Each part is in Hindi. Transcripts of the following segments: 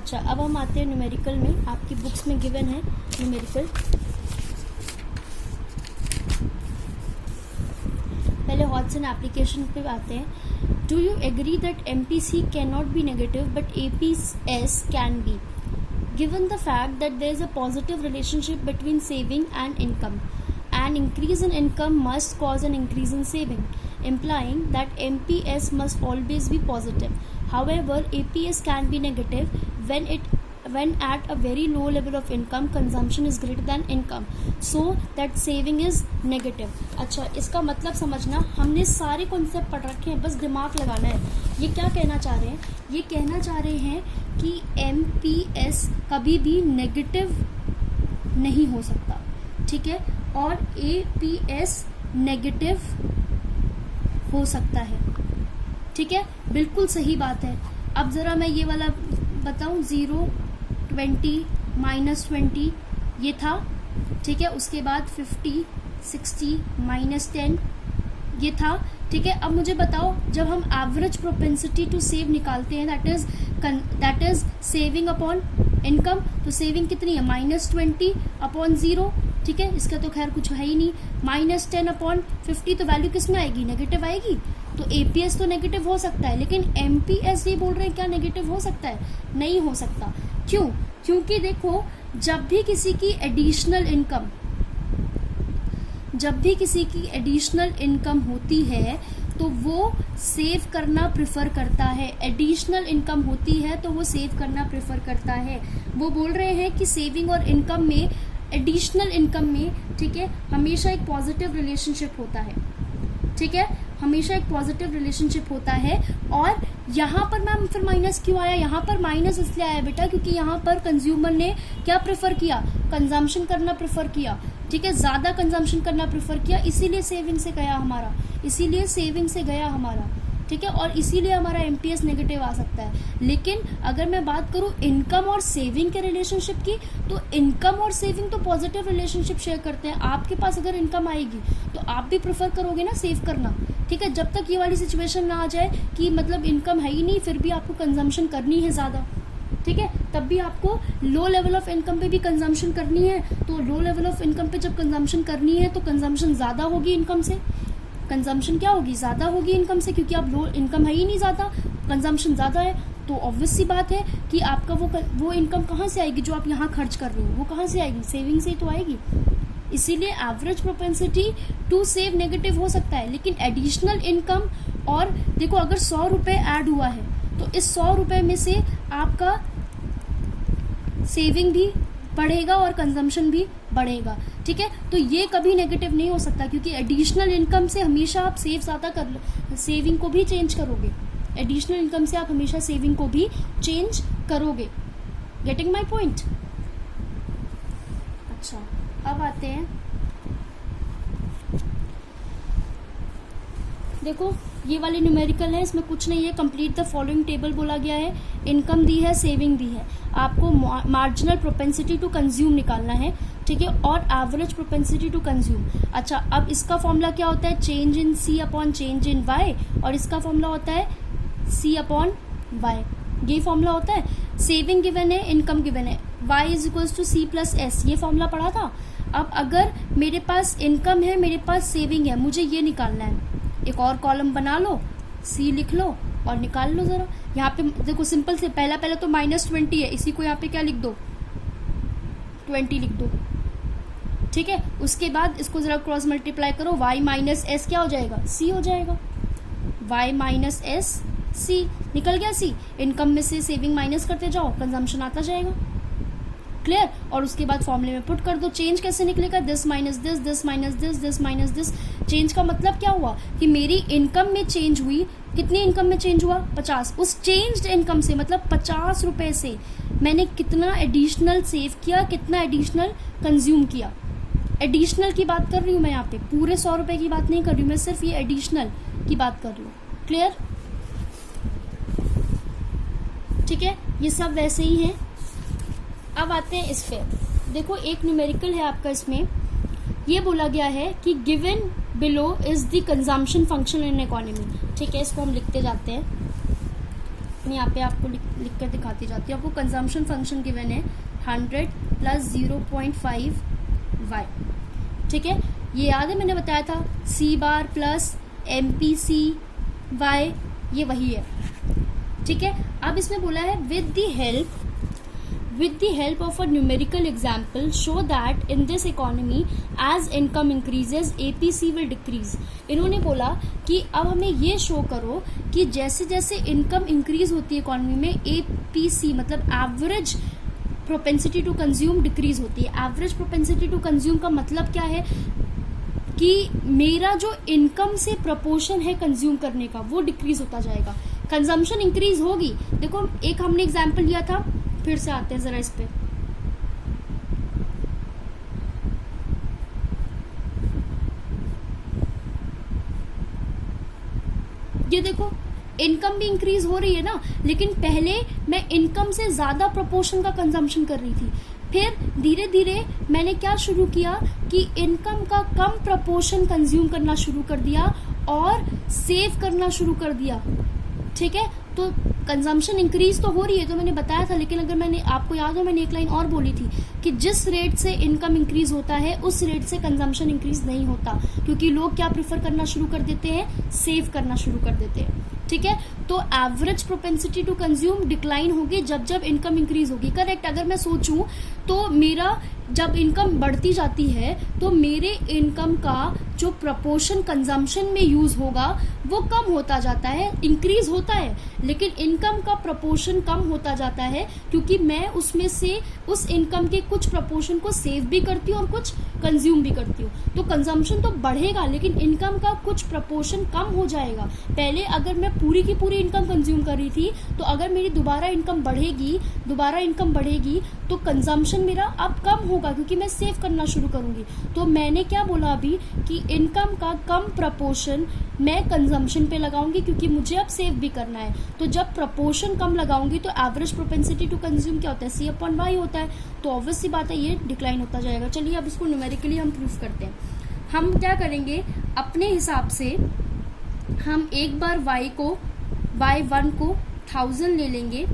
अच्छा, अब हम आते हैं न्यूमेरिकल में। आपकी बुक्स में गिवन है न्यूमेरिकल। पहले हॉट्स एंड एप्लीकेशन पे आते हैं। Do you agree that MPC can not be negative but APS can be, given the fact that there is a positive relationship between saving and income? An increase in income must cause an increase in saving, implying that MPS must always be positive. However, APS can be negative when at a very low level of income consumption is greater than income, so that saving is negative. अच्छा, इसका मतलब समझना, हमने सारे कॉन्सेप्ट पढ़ रखे हैं, बस दिमाग लगाना है। ये क्या कहना चाह रहे हैं? ये कहना चाह रहे हैं कि MPS कभी भी नेगेटिव नहीं हो सकता, ठीक है, और APS नेगेटिव हो सकता है, ठीक है, बिल्कुल सही बात है। अब ज़रा मैं ये वाला बताऊं, 0, 20, -20 ये था, ठीक है, उसके बाद 50, 60, -10 ये था, ठीक है। अब मुझे बताओ, जब हम एवरेज प्रोपेंसिटी टू सेव निकालते हैं, that is saving upon income, तो सेविंग कितनी है? -20 अपॉन 0, ठीक है, इसका तो खैर कुछ है ही नहीं। -10 अपॉन 50, तो वैल्यू किस में आएगी? नेगेटिव आएगी। तो एपीएस तो नेगेटिव हो सकता है, लेकिन एमपीएस ये बोल रहे हैं क्या नेगेटिव हो सकता है? नहीं हो सकता। क्यों? क्योंकि देखो, जब भी किसी की एडिशनल इनकम होती है तो वो सेव करना प्रेफर करता है। एडिशनल इनकम होती है तो वो सेव करना प्रेफर करता है। वो बोल रहे हैं कि सेविंग और इनकम में, एडिशनल इनकम में, ठीक है, हमेशा एक पॉजिटिव रिलेशनशिप होता है, ठीक है, हमेशा एक पॉजिटिव रिलेशनशिप होता है। और यहाँ पर मैम फिर माइनस क्यों आया? यहाँ पर माइनस इसलिए आया बेटा क्योंकि यहाँ पर कंज्यूमर ने क्या प्रेफर किया? कंजम्पशन करना प्रेफर किया, ठीक है, ज्यादा कंजम्पशन करना प्रेफर किया, इसीलिए सेविंग से गया हमारा, ठीक है, और इसीलिए हमारा एमपीएस नेगेटिव आ सकता है। लेकिन अगर मैं बात करूं इनकम और सेविंग के रिलेशनशिप की, तो इनकम और सेविंग तो पॉजिटिव रिलेशनशिप शेयर करते हैं। आपके पास अगर इनकम आएगी तो आप भी प्रेफर करोगे ना सेव करना, ठीक है, जब तक ये वाली सिचुएशन ना आ जाए कि मतलब इनकम है ही नहीं फिर भी आपको कंजम्पशन करनी है ज्यादा, ठीक है, तब भी आपको लो लेवल ऑफ इनकम पे भी कंजम्पशन करनी है। तो लो लेवल ऑफ इनकम पे जब कंजम्पशन करनी है तो कंजम्पशन ज्यादा होगी इनकम से, कंजम्पशन क्या होगी? ज्यादा होगी इनकम से, क्योंकि आप लो इनकम है ही नहीं ज्यादा, कंजम्पशन ज्यादा है, तो ऑब्वियस सी बात है कि आपका वो इनकम कहाँ से आएगी जो आप यहाँ खर्च कर रहे हो? वो कहाँ से आएगी? सेविंग से ही तो आएगी। इसीलिए average propensity to save negative हो सकता है, लेकिन एडिशनल इनकम, और देखो अगर 100 रुपए ऐड हुआ है तो इस 100 रुपए में से आपका सेविंग भी बढ़ेगा और कंजम्पशन भी बढ़ेगा, ठीक है, तो ये कभी नेगेटिव नहीं हो सकता क्योंकि एडिशनल इनकम से हमेशा आप सेविंग को भी चेंज करोगे। एडिशनल इनकम से आप हमेशा सेविंग को भी चेंज करोगे। Getting my point? अच्छा, अब आते हैं, देखो ये वाले न्यूमेरिकल है, इसमें कुछ नहीं है, कंप्लीट द फॉलोइंग टेबल बोला गया है। इनकम दी है, सेविंग दी है, आपको मार्जिनल प्रोपेंसिटी टू कंज्यूम निकालना है, ठीक है, और एवरेज प्रोपेंसिटी टू कंज्यूम। अच्छा, अब इसका फॉर्मूला क्या होता है? Change in C upon change in Y, और इसका फॉर्मूला होता है सी अपॉन वाई, ये फॉर्मूला होता है। सेविंग गिवन है, इनकम गिवन है, y is equals to C plus S, ये फॉर्मूला पढ़ा था। अब अगर मेरे पास इनकम है, मेरे पास सेविंग है, मुझे ये निकालना है, एक और कॉलम बना लो, सी लिख लो और निकाल लो जरा। यहाँ पे देखो सिंपल से, पहला तो -20 है, इसी को यहाँ पे क्या लिख दो? 20 लिख दो, ठीक है, उसके बाद इसको जरा क्रॉस मल्टीप्लाई करो, y माइनस एस क्या हो जाएगा? c हो जाएगा, y माइनस एस c, निकल गया c। इनकम में से सेविंग माइनस करते जाओ, कंजम्पशन आता जाएगा, क्लियर। और उसके बाद फॉर्मूले में पुट कर दो। चेंज कैसे निकलेगा? This minus this, this minus this, this minus this. Change का मतलब क्या हुआ कि मेरी इनकम में चेंज हुई, कितनी इनकम में चेंज हुआ? 50। उस चेंज्ड इनकम से मतलब 50 रुपए से मैंने कितना एडिशनल सेव किया, कितना एडिशनल कंज्यूम किया। एडिशनल की बात कर रही हूँ मैं यहाँ पे, पूरे 100 रुपए की बात नहीं कर रही हूँ मैं, सिर्फ ये एडिशनल की बात कर रही हूँ, क्लियर, ठीक है, ये सब वैसे ही है। अब आते हैं इस पे, देखो एक न्यूमेरिकल है आपका, इसमें ये बोला गया है कि given below is the consumption function in economy, ठीक है, इसको हम लिखते जाते हैं। मैं यहाँ पे आपको लिख कर दिखाती जाती हूँ। आपको कंजम्पशन फंक्शन गिवन है 100 प्लस 0.5 y, ठीक है। ये याद है मैंने बताया था सी बार प्लस MPC y, ये वही है, ठीक है। अब इसमें बोला है with the help of a numerical example show that in this economy as income increases APC will decrease। इन्होंने बोला कि अब हमें ये शो करो कि जैसे जैसे इनकम इंक्रीज होती है इकोनॉमी में APC मतलब average propensity to consume decrease होती है। एवरेज प्रोपेंसिटी टू कंज्यूम का मतलब क्या है कि मेरा जो इनकम से प्रपोर्शन है कंज्यूम करने का वो डिक्रीज होता जाएगा, कंजम्पशन इंक्रीज होगी। देखो एक हमने एग्जांपल लिया था, फिर से आते हैं जरा इस पे। ये देखो इनकम भी इंक्रीज हो रही है ना, लेकिन पहले मैं इनकम से ज्यादा प्रोपोर्शन का कंजम्पशन कर रही थी। फिर धीरे धीरे मैंने क्या शुरू किया कि इनकम का कम प्रोपोर्शन कंज्यूम करना शुरू कर दिया और सेव करना शुरू कर दिया, ठीक है। तो कंजम्पशन इंक्रीज तो हो रही है, तो मैंने बताया था, लेकिन अगर मैंने आपको याद हो मैंने एक लाइन और बोली थी कि जिस रेट से इनकम इंक्रीज होता है उस रेट से कंजम्पशन इंक्रीज नहीं होता, क्योंकि लोग क्या प्रेफर करना शुरू कर देते हैं, सेव करना शुरू कर देते हैं, ठीक है। तो average propensity to consume decline होगी जब जब इनकम इंक्रीज होगी, करेक्ट। अगर मैं सोचूं तो मेरा जब इनकम बढ़ती जाती है तो मेरे इनकम का जो प्रपोर्शन कंजम्पशन में यूज होगा वो कम होता जाता है, इंक्रीज होता है, लेकिन इनकम का प्रपोर्शन कम होता जाता है, क्योंकि मैं उसमें से उस इनकम के कुछ प्रपोर्शन को सेव भी करती हूँ और कुछ कंज्यूम भी करती हूँ। तो कंजम्पशन तो बढ़ेगा लेकिन इनकम का कुछ प्रपोर्शन कम हो जाएगा। पहले अगर मैं पूरी की पूरी इनकम कंज्यूम कर रही थी, तो अगर मेरी दोबारा इनकम बढ़ेगी तो कंजम्पशन मेरा अब कम होगा, क्योंकि मैं सेव करना शुरू करूंगी। तो मैंने क्या बोला अभी कि इनकम का कम प्रपोर्शन मैं कंजम्पशन पे लगाऊंगी, क्योंकि मुझे अब सेव भी करना है। तो जब प्रपोर्शन कम लगाऊंगी तो एवरेज प्रोपेंसिटी टू कंज्यूम क्या होता है, C/Y होता है। तो ऑब्वियस सी बात है ये डिक्लाइन होता जाएगा। चलिए अब इसको न्यूमेरिकली हम प्रूफ करते हैं। हम क्या करेंगे, अपने हिसाब से हम एक बार y1 को 1000 ले लेंगे,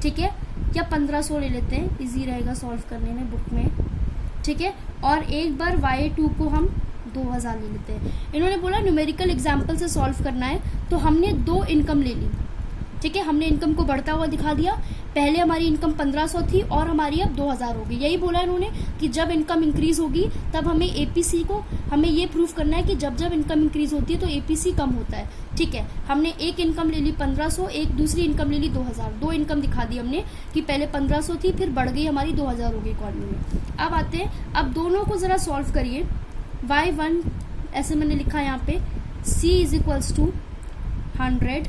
ठीक है, या 1500 ले लेते हैं, इजी रहेगा सॉल्व करने में बुक में, ठीक है। और एक बार y2 को हम 2000 ले लेते हैं। इन्होंने बोला न्यूमेरिकल एग्जाम्पल से सॉल्व करना है, तो हमने दो इनकम ले ली, ठीक है। हमने इनकम को बढ़ता हुआ दिखा दिया। पहले हमारी इनकम 1500 थी और हमारी अब 2000 होगी। यही बोला इन्होंने कि जब इनकम इंक्रीज होगी तब हमें एपीसी को हमें ये प्रूफ करना है कि जब जब इनकम इंक्रीज होती है तो एपीसी कम होता है, ठीक है। हमने एक इनकम ले ली 1500, एक दूसरी इनकम ले ली 2000। दो इनकम दिखा दी हमने कि पहले 1500 थी फिर बढ़ गई हमारी 2000 हो गई इकॉनमी में। अब आते हैं, अब दोनों को जरा सॉल्व करिए। y1 ऐसे मैंने लिखा यहाँ पे c is equals to 100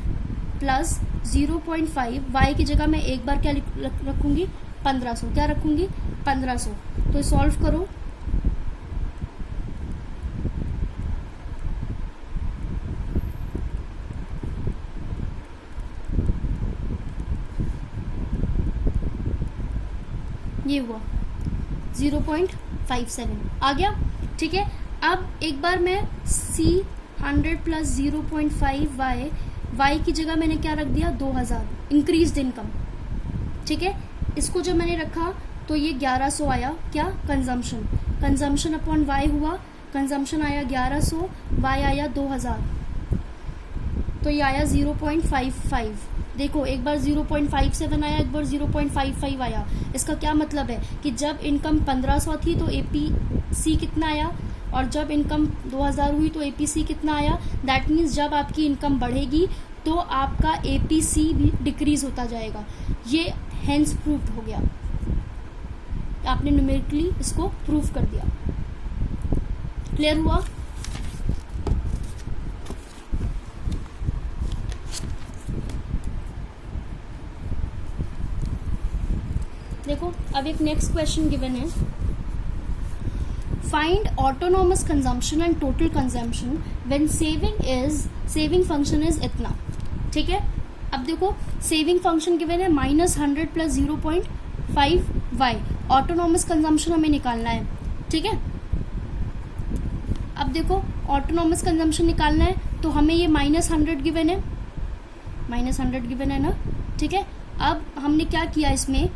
plus 0.5, y की जगह मैं एक बार क्या रखूंगी 1500, क्या रखूंगी 1500। तो सॉल्व करो, ये हुआ 0.57 आ गया, ठीक है। अब एक बार मैं c 100 प्लस 0.5 y की जगह मैंने क्या रख दिया 2000, इंक्रीज्ड इनकम, ठीक है। इसको जब मैंने रखा तो ये 1100 आया, क्या कंजम्पशन अपॉन y हुआ, कंजम्पशन आया 1100, y आया 2000, तो ये आया 0.55। देखो एक बार 0.57 आया, एक बार 0.55 आया। इसका क्या मतलब है कि जब इनकम 1500 थी तो एपीसी कितना आया, और जब इनकम 2000 हुई तो एपीसी कितना आया। दैट मीन्स जब आपकी इनकम बढ़ेगी तो आपका एपीसी भी डिक्रीज होता जाएगा। ये हेंस प्रूव्ड हो गया, आपने न्यूमेरिकली इसको प्रूव कर दिया। क्लियर हुआ? देखो अब एक नेक्स्ट क्वेश्चन गिवन है, find autonomous consumption and total consumption when saving function is इतना, ठीक है। अब देखो सेविंग फंक्शन गिवन है -100 प्लस 0.5y, ऑटोनॉमस कंजम्पशन हमें निकालना है, ठीक है। अब देखो ऑटोनॉमस कंजम्पशन निकालना है तो हमें ये -100 गिवन है, -100 गिवन है ना, ठीक है। अब हमने क्या किया, इसमें